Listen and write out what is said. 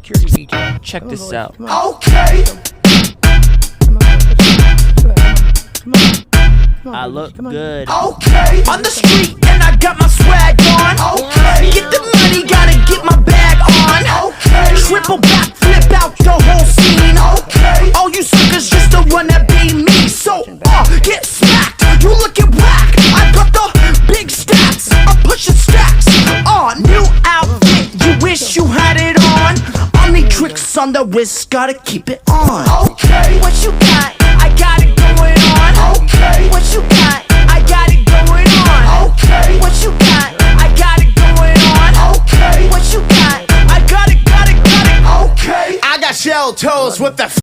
security detail. Check this out. Okay. I look good. Okay. On the street and I got my swag on. Okay. Get the money, gotta get my bag on. Okay. Triple back, flip out the whole scene. Okay. All you suckers just the one that be me. So get smacked. You looking whack. I got the big stacks. I'm pushing stacks. New outfit. You wish you had it on. Only tricks on the wrist, gotta keep it on. Okay. What you got? I got it going on. Okay. What you got? I got it going on. Okay. What you got? I got it going on. Okay. What you got? I got it. Okay. I got shell toes with the